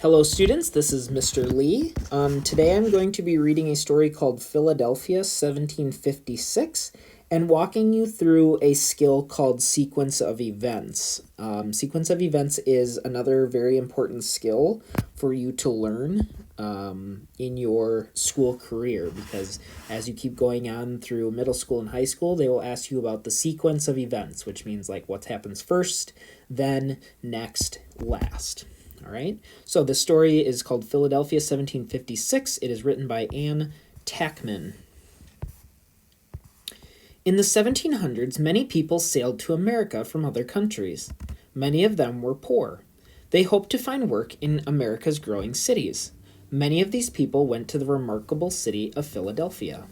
Hello, students. This is Mr. Lee. Today I'm going to be reading a story called Philadelphia 1756 and walking you through a skill called sequence of events. Sequence of events is another very important skill for you to learn in your school career, because as you keep going on through middle school and high school, they will ask you about the sequence of events, which means like what happens first, then, next, last. All right, so the story is called Philadelphia 1756. It is written by Anne Tackman. In the 1700s, many people sailed to America from other countries. Many of them were poor. They hoped to find work in America's growing cities. Many of these people went to the remarkable city of Philadelphia.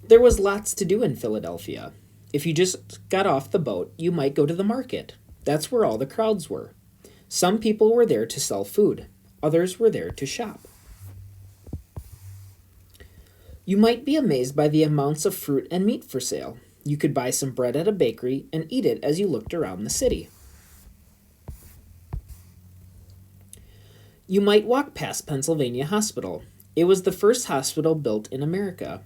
There was lots to do in Philadelphia. If you just got off the boat, you might go to the market. That's where all the crowds were. Some people were there to sell food. Others were there to shop. You might be amazed by the amounts of fruit and meat for sale. You could buy some bread at a bakery and eat it as you looked around the city. You might walk past Pennsylvania Hospital. It was the first hospital built in America.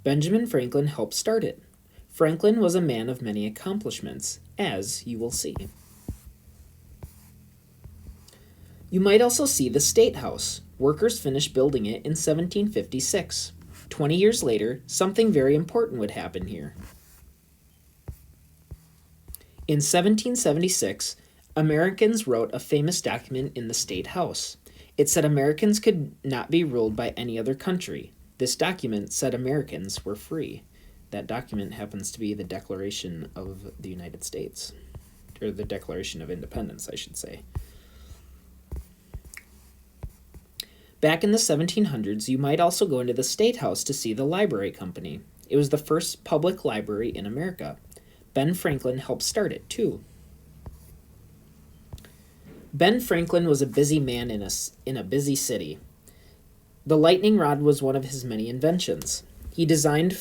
Benjamin Franklin helped start it. Franklin was a man of many accomplishments, as you will see. You might also see the State House. Workers finished building it in 1756. 20 years later, something very important would happen here. In 1776, Americans wrote a famous document in the State House. It said Americans could not be ruled by any other country. This document said Americans were free. That document happens to be the Declaration of the United States, or the Declaration of Independence, I should say. Back in the 1700s, you might also go into the State House to see the Library Company. It was the first public library in America. Ben Franklin helped start it, too. Ben Franklin was a busy man in a busy city. The lightning rod was one of his many inventions. He designed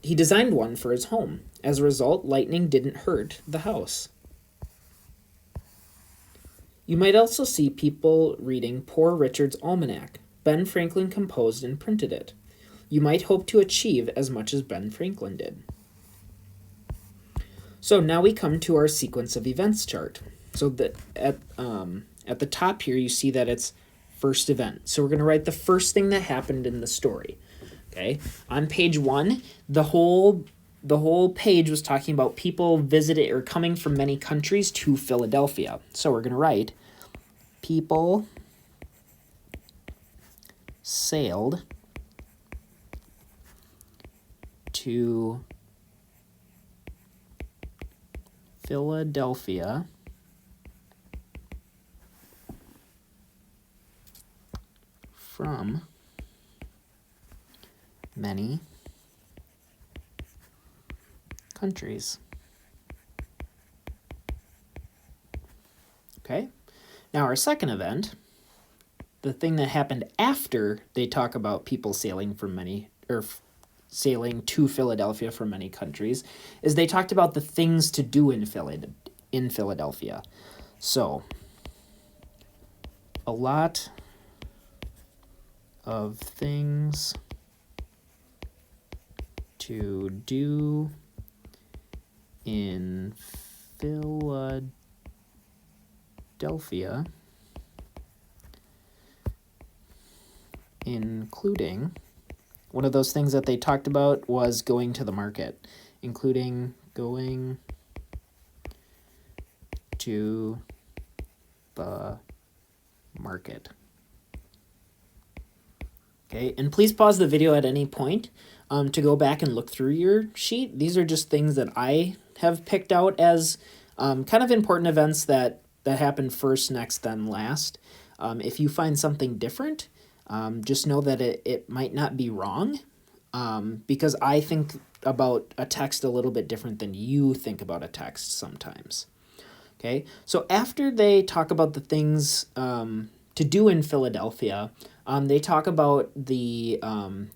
one for his home. As a result, lightning didn't hurt the house. You might also see people reading Poor Richard's Almanac. Ben Franklin composed and printed it. You might hope to achieve as much as Ben Franklin did. So now we come to our sequence of events chart. So at the top here, you see that it's first event. So we're going to write the first thing that happened in the story. Okay, on page 1, the whole page was talking about people visited or coming from many countries to Philadelphia. So we're going to write people sailed to Philadelphia from many countries. Okay, now our second event, the thing that happened after they talk about people sailing sailing to Philadelphia from many countries, is they talked about the things to do in Philadelphia. So, a lot of things to do in Philadelphia, including, one of those things that they talked about was going to the market, including going to the market. Okay, and please pause the video at any point to go back and look through your sheet. These are just things that I have picked out as kind of important events that happen first, next, then last. If you find something different, just know that it might not be wrong, because I think about a text a little bit different than you think about a text sometimes. Okay, so after they talk about the things to do in Philadelphia, they talk about the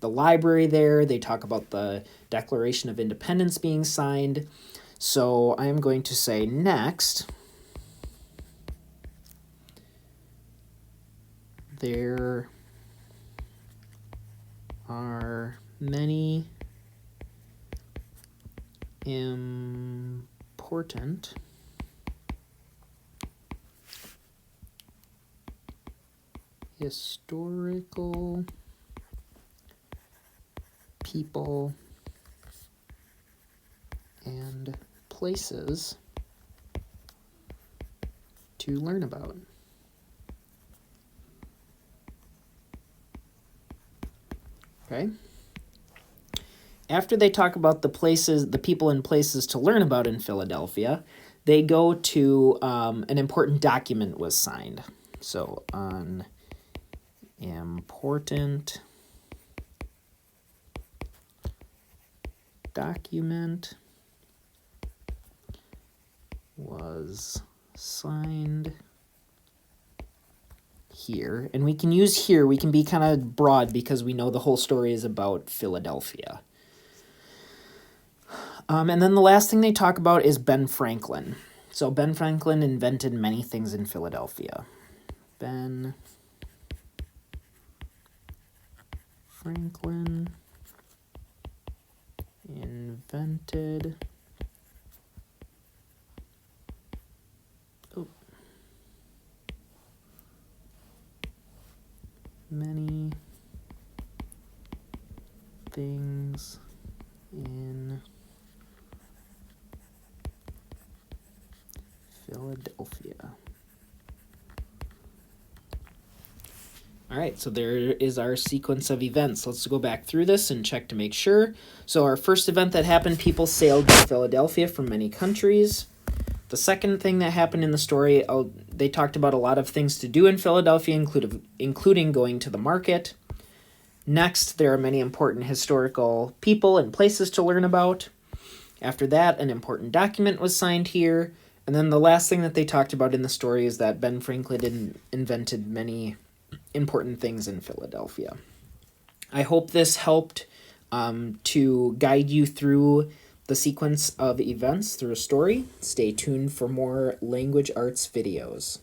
library there. They talk about the Declaration of Independence being signed. So I am going to say next, there are many important historical people and places to learn about. Okay. After they talk about the places, the people and places to learn about in Philadelphia, they go to an important document was signed. So an important document was signed here. And we can use here, we can be kind of broad because we know the whole story is about Philadelphia. And then the last thing they talk about is Ben Franklin. So Ben Franklin invented many things in Philadelphia. Ben Franklin invented many things in Philadelphia. All right, so there is our sequence of events. Let's go back through this and check to make sure. So our first event that happened, people sailed to Philadelphia from many countries. The second thing that happened in the story, they talked about a lot of things to do in Philadelphia, including going to the market. Next, there are many important historical people and places to learn about. After that, an important document was signed here. And then the last thing that they talked about in the story is that Ben Franklin invented many important things in Philadelphia. I hope this helped to guide you through the sequence of events through a story. Stay tuned for more language arts videos.